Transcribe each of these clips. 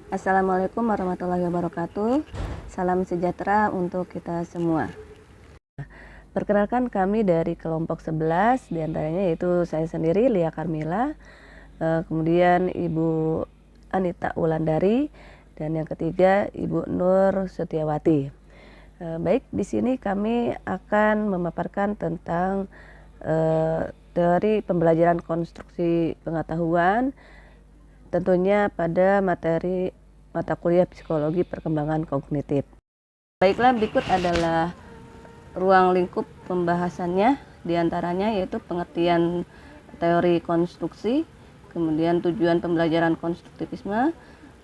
Assalamualaikum warahmatullahi wabarakatuh. Salam sejahtera untuk kita semua. Perkenalkan, kami dari kelompok 11, diantaranya yaitu saya sendiri, Lia Karmila, kemudian Ibu Anita Wulandari, dan yang ketiga Ibu Nur Setiawati. Baik, di sini kami akan memaparkan tentang teori pembelajaran konstruksi pengetahuan, tentunya pada materi mata kuliah psikologi perkembangan kognitif. Baiklah, berikut adalah ruang lingkup pembahasannya, diantaranya yaitu pengertian teori konstruksi, kemudian tujuan pembelajaran konstruktivisme,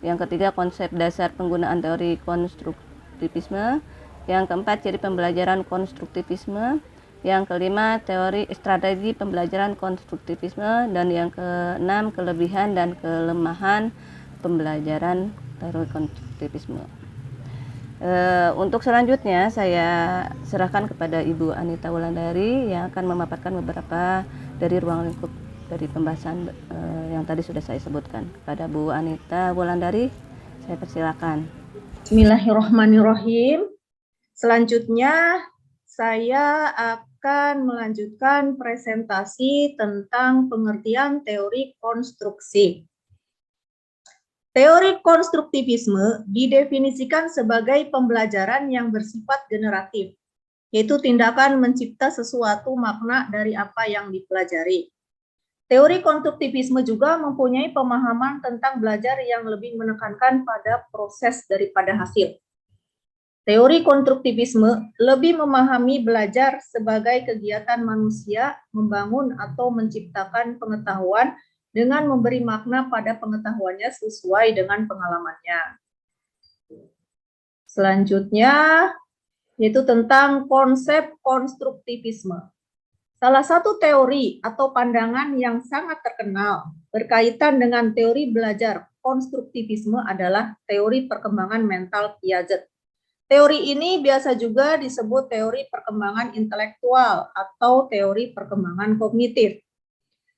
yang ketiga konsep dasar penggunaan teori konstruktivisme, yang keempat ciri pembelajaran konstruktivisme, yang kelima teori strategi pembelajaran konstruktivisme, dan yang keenam kelebihan dan kelemahan pembelajaran teori konstruktivisme. Untuk selanjutnya saya serahkan kepada Ibu Anita Wulandari yang akan memaparkan beberapa dari ruang lingkup dari pembahasan yang tadi sudah saya sebutkan. Kepada Bu Anita Wulandari, saya persilakan. Bismillahirrahmanirrahim. Selanjutnya saya akan melanjutkan presentasi tentang pengertian teori konstruksi. Teori konstruktivisme didefinisikan sebagai pembelajaran yang bersifat generatif, yaitu tindakan mencipta sesuatu makna dari apa yang dipelajari. Teori konstruktivisme juga mempunyai pemahaman tentang belajar yang lebih menekankan pada proses daripada hasil. Teori konstruktivisme lebih memahami belajar sebagai kegiatan manusia membangun atau menciptakan pengetahuan dengan memberi makna pada pengetahuannya sesuai dengan pengalamannya. Selanjutnya, yaitu tentang konsep konstruktivisme. Salah satu teori atau pandangan yang sangat terkenal berkaitan dengan teori belajar konstruktivisme adalah teori perkembangan mental Piaget. Teori ini biasa juga disebut teori perkembangan intelektual atau teori perkembangan kognitif.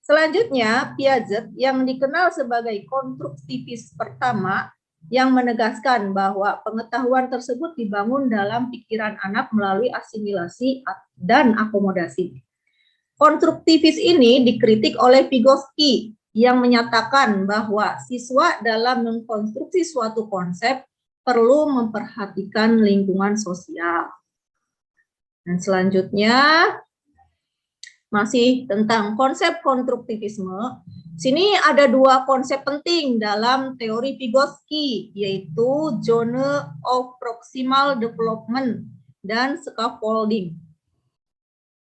Selanjutnya, Piaget yang dikenal sebagai konstruktivis pertama yang menegaskan bahwa pengetahuan tersebut dibangun dalam pikiran anak melalui asimilasi dan akomodasi. Konstruktivis ini dikritik oleh Vygotsky yang menyatakan bahwa siswa dalam mengkonstruksi suatu konsep perlu memperhatikan lingkungan sosial. Dan selanjutnya, masih tentang konsep konstruktivisme. Sini ada dua konsep penting dalam teori Vygotsky, yaitu zone of proximal development dan scaffolding.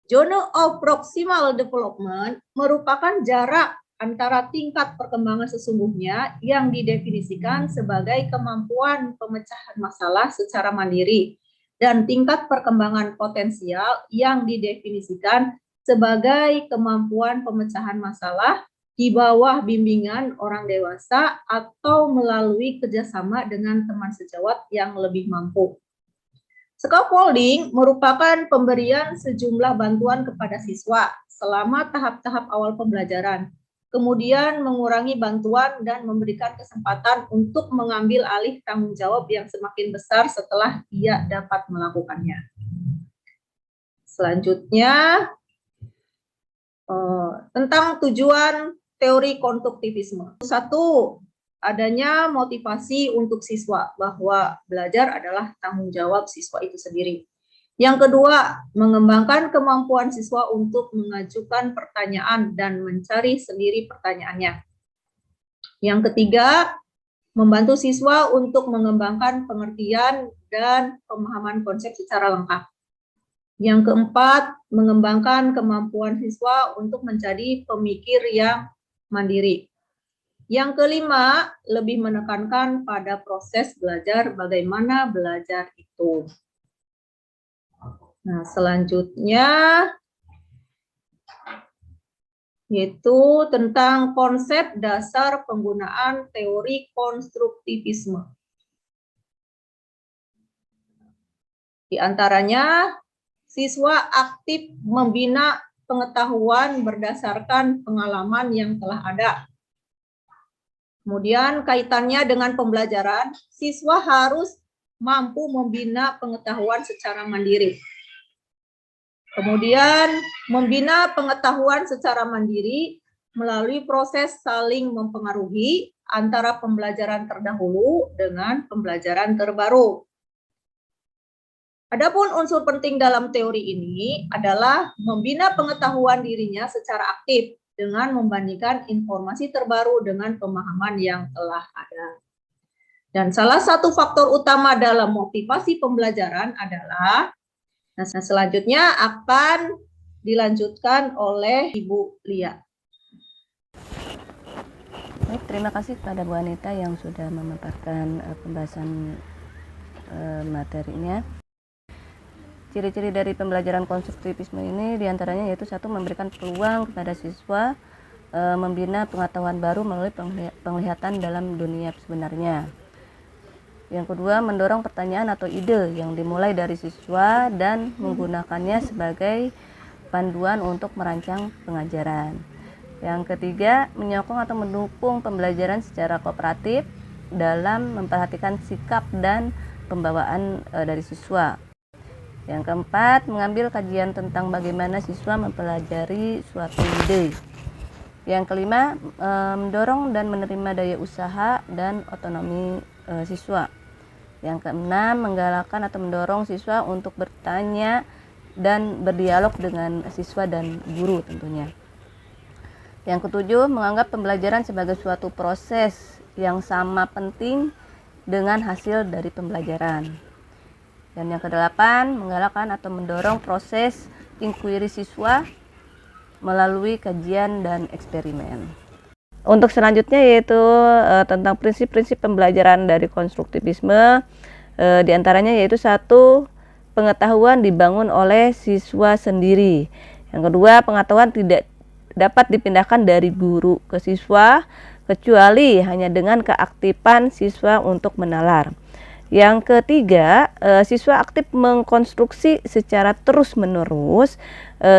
Zone of proximal development merupakan jarak antara tingkat perkembangan sesungguhnya yang didefinisikan sebagai kemampuan pemecahan masalah secara mandiri dan tingkat perkembangan potensial yang didefinisikan sebagai kemampuan pemecahan masalah di bawah bimbingan orang dewasa atau melalui kerjasama dengan teman sejawat yang lebih mampu. Scaffolding merupakan pemberian sejumlah bantuan kepada siswa selama tahap-tahap awal pembelajaran, kemudian mengurangi bantuan dan memberikan kesempatan untuk mengambil alih tanggung jawab yang semakin besar setelah ia dapat melakukannya. Selanjutnya, tentang tujuan teori konstruktivisme. Satu, adanya motivasi untuk siswa bahwa belajar adalah tanggung jawab siswa itu sendiri. Yang kedua, mengembangkan kemampuan siswa untuk mengajukan pertanyaan dan mencari sendiri pertanyaannya. Yang ketiga, membantu siswa untuk mengembangkan pengertian dan pemahaman konsep secara lengkap. Yang keempat, mengembangkan kemampuan siswa untuk menjadi pemikir yang mandiri. Yang kelima, lebih menekankan pada proses belajar, bagaimana belajar itu. Nah, selanjutnya yaitu tentang konsep dasar penggunaan teori konstruktivisme. Di antaranya, siswa aktif membina pengetahuan berdasarkan pengalaman yang telah ada. Kemudian kaitannya dengan pembelajaran, siswa harus mampu membina pengetahuan secara mandiri. Kemudian membina pengetahuan secara mandiri melalui proses saling mempengaruhi antara pembelajaran terdahulu dengan pembelajaran terbaru. Adapun unsur penting dalam teori ini adalah membina pengetahuan dirinya secara aktif dengan membandingkan informasi terbaru dengan pemahaman yang telah ada. Dan salah satu faktor utama dalam motivasi pembelajaran adalah, nah selanjutnya akan dilanjutkan oleh Ibu Lia. Baik, terima kasih kepada Bu Anita yang sudah memaparkan pembahasan materinya. Ciri-ciri dari pembelajaran konstruktivisme ini diantaranya yaitu satu, memberikan peluang kepada siswa membina pengetahuan baru melalui penglihatan dalam dunia sebenarnya. Yang kedua, mendorong pertanyaan atau ide yang dimulai dari siswa dan menggunakannya sebagai panduan untuk merancang pengajaran. Yang ketiga, menyokong atau mendukung pembelajaran secara kooperatif dalam memperhatikan sikap dan pembawaan dari siswa. Yang keempat, mengambil kajian tentang bagaimana siswa mempelajari suatu ide. Yang kelima, mendorong dan menerima daya usaha dan otonomi siswa. Yang keenam, menggalakkan atau mendorong siswa untuk bertanya dan berdialog dengan siswa dan guru tentunya. Yang ketujuh, menganggap pembelajaran sebagai suatu proses yang sama penting dengan hasil dari pembelajaran. Dan yang kedelapan, menggalakkan atau mendorong proses inquiry siswa melalui kajian dan eksperimen. Untuk selanjutnya yaitu tentang prinsip-prinsip pembelajaran dari konstruktivisme, diantaranya yaitu satu, pengetahuan dibangun oleh siswa sendiri. Yang kedua, pengetahuan tidak dapat dipindahkan dari guru ke siswa kecuali hanya dengan keaktifan siswa untuk menalar. Yang ketiga, siswa aktif mengkonstruksi secara terus-menerus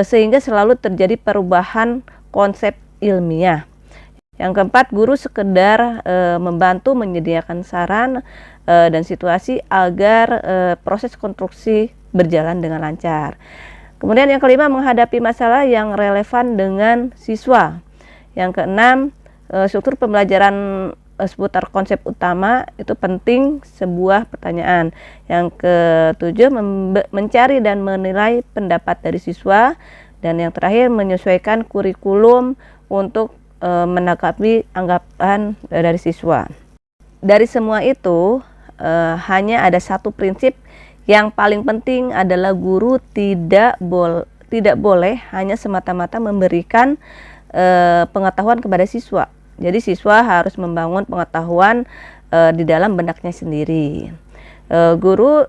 sehingga selalu terjadi perubahan konsep ilmiah. Yang keempat, guru sekedar membantu menyediakan saran dan situasi agar proses konstruksi berjalan dengan lancar. Kemudian yang kelima, menghadapi masalah yang relevan dengan siswa. Yang keenam, struktur pembelajaran seputar konsep utama itu penting sebuah pertanyaan. Yang ketujuh, mencari dan menilai pendapat dari siswa. Dan yang terakhir, menyesuaikan kurikulum untuk menanggapi anggapan dari siswa. Dari semua itu hanya ada satu prinsip yang paling penting adalah guru tidak boleh hanya semata-mata memberikan pengetahuan kepada siswa. Jadi siswa harus membangun pengetahuan di dalam benaknya sendiri. Guru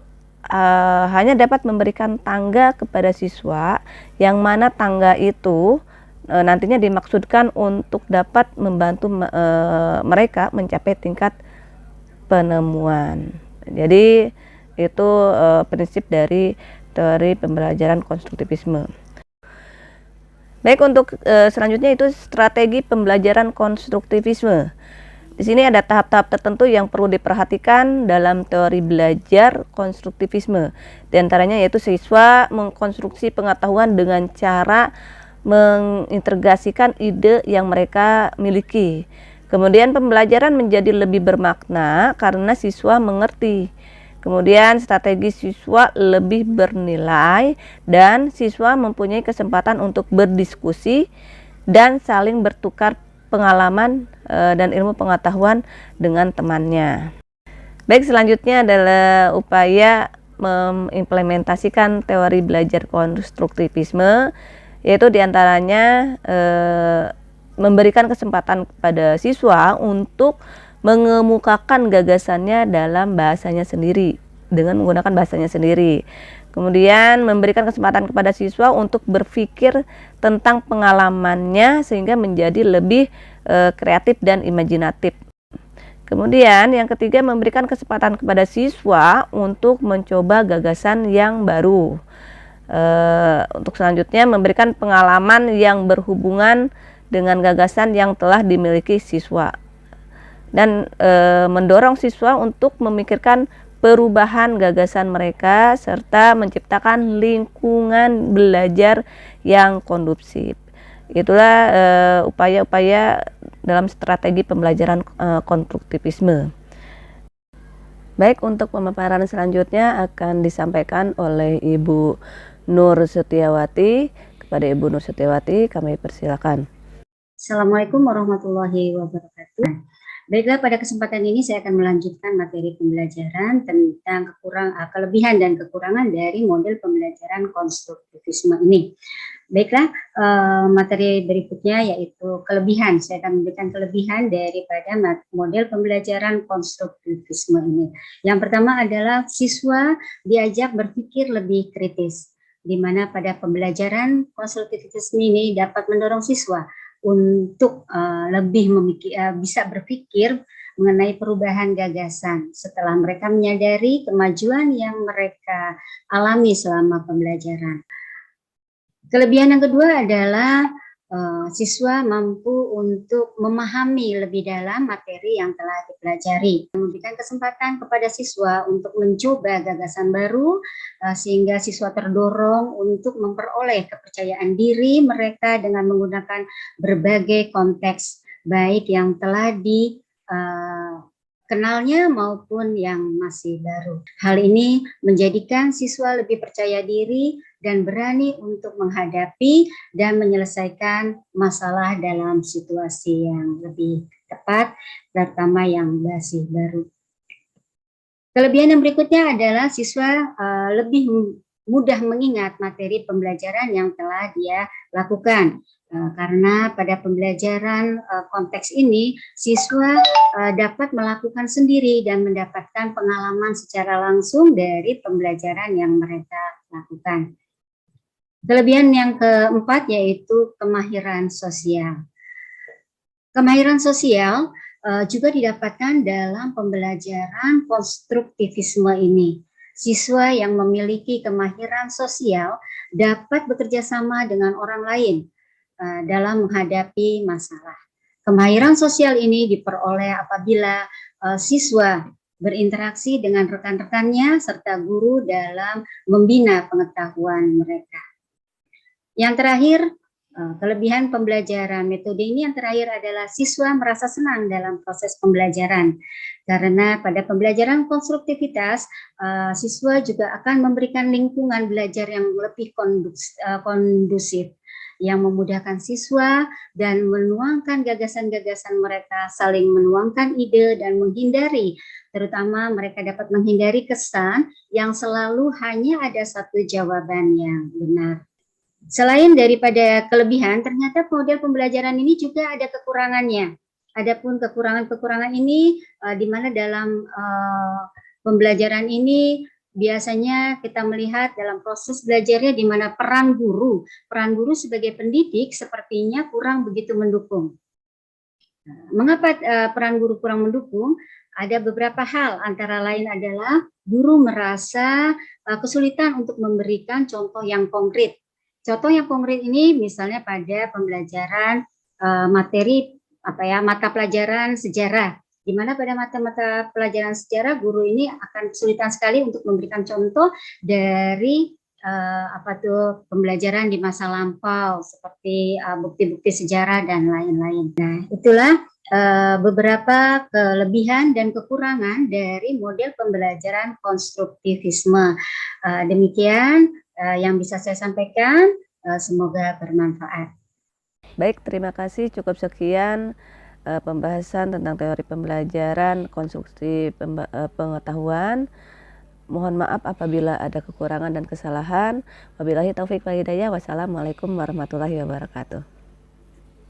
hanya dapat memberikan tangga kepada siswa, yang mana tangga itu nantinya dimaksudkan untuk dapat membantu mereka mencapai tingkat penemuan. Jadi itu prinsip dari teori pembelajaran konstruktivisme. Baik, untuk selanjutnya itu strategi pembelajaran konstruktivisme. Di sini ada tahap-tahap tertentu yang perlu diperhatikan dalam teori belajar konstruktivisme. Di antaranya yaitu siswa mengkonstruksi pengetahuan dengan cara mengintegrasikan ide yang mereka miliki. Kemudian pembelajaran menjadi lebih bermakna karena siswa mengerti. Kemudian strategi siswa lebih bernilai dan siswa mempunyai kesempatan untuk berdiskusi dan saling bertukar pengalaman dan ilmu pengetahuan dengan temannya. Baik, selanjutnya adalah upaya mengimplementasikan teori belajar konstruktivisme, yaitu diantaranya memberikan kesempatan kepada siswa untuk mengemukakan gagasannya dalam bahasanya sendiri, dengan menggunakan bahasanya sendiri. Kemudian memberikan kesempatan kepada siswa untuk berpikir tentang pengalamannya sehingga menjadi lebih kreatif dan imajinatif. Kemudian yang ketiga, memberikan kesempatan kepada siswa untuk mencoba gagasan yang baru. Untuk selanjutnya, memberikan pengalaman yang berhubungan dengan gagasan yang telah dimiliki siswa. dan mendorong siswa untuk memikirkan perubahan gagasan mereka serta menciptakan lingkungan belajar yang kondusif. Itulah upaya-upaya dalam strategi pembelajaran konstruktivisme. Baik, untuk pemaparan selanjutnya akan disampaikan oleh Ibu Nur Setiawati. Kepada Ibu Nur Setiawati, kami persilakan. Assalamualaikum warahmatullahi wabarakatuh. Baiklah, pada kesempatan ini saya akan melanjutkan materi pembelajaran tentang kelebihan dan kekurangan dari model pembelajaran konstruktivisme ini. Baiklah, materi berikutnya yaitu kelebihan. Saya akan memberikan kelebihan daripada model pembelajaran konstruktivisme ini. Yang pertama adalah siswa diajak berpikir lebih kritis, di mana pada pembelajaran konstruktivisme ini dapat mendorong siswa untuk lebih bisa berpikir mengenai perubahan gagasan setelah mereka menyadari kemajuan yang mereka alami selama pembelajaran. Kelebihan yang kedua adalah siswa mampu untuk memahami lebih dalam materi yang telah dipelajari, memberikan kesempatan kepada siswa untuk mencoba gagasan baru sehingga siswa terdorong untuk memperoleh kepercayaan diri mereka dengan menggunakan berbagai konteks baik yang telah dikenalnya maupun yang masih baru. Hal ini menjadikan siswa lebih percaya diri dan berani untuk menghadapi dan menyelesaikan masalah dalam situasi yang lebih tepat, terutama yang masih baru. Kelebihan yang berikutnya adalah siswa lebih mudah mengingat materi pembelajaran yang telah dia lakukan. Karena pada pembelajaran konteks ini, siswa dapat melakukan sendiri dan mendapatkan pengalaman secara langsung dari pembelajaran yang mereka lakukan. Kelebihan yang keempat yaitu kemahiran sosial. Kemahiran sosial juga didapatkan dalam pembelajaran konstruktivisme ini. Siswa yang memiliki kemahiran sosial dapat bekerja sama dengan orang lain dalam menghadapi masalah. Kemahiran sosial ini diperoleh apabila siswa berinteraksi dengan rekan-rekannya serta guru dalam membina pengetahuan mereka. Yang terakhir, kelebihan pembelajaran metode ini yang terakhir adalah siswa merasa senang dalam proses pembelajaran. Karena pada pembelajaran konstruktivitas, siswa juga akan memberikan lingkungan belajar yang lebih kondusif, yang memudahkan siswa dan menuangkan gagasan-gagasan mereka, saling menuangkan ide dan menghindari, terutama mereka dapat menghindari kesan yang selalu hanya ada satu jawaban yang benar. Selain daripada kelebihan, ternyata model pembelajaran ini juga ada kekurangannya. Adapun kekurangan-kekurangan ini di mana dalam pembelajaran ini biasanya kita melihat dalam proses belajarnya di mana peran guru sebagai pendidik sepertinya kurang begitu mendukung. Mengapa peran guru kurang mendukung? Ada beberapa hal, antara lain adalah guru merasa kesulitan untuk memberikan contoh yang konkret. Contoh yang konkret ini misalnya pada pembelajaran mata pelajaran sejarah, di mana pada mata pelajaran sejarah guru ini akan kesulitan sekali untuk memberikan contoh dari pembelajaran di masa lampau seperti bukti-bukti sejarah dan lain-lain. Nah, itulah beberapa kelebihan dan kekurangan dari model pembelajaran konstruktivisme. Demikian yang bisa saya sampaikan, semoga bermanfaat. Baik, terima kasih. Cukup sekian pembahasan tentang teori pembelajaran konstruksi pengetahuan. Mohon maaf apabila ada kekurangan dan kesalahan. Wabillahi taufik wal hidayah. Wassalamualaikum warahmatullahi wabarakatuh.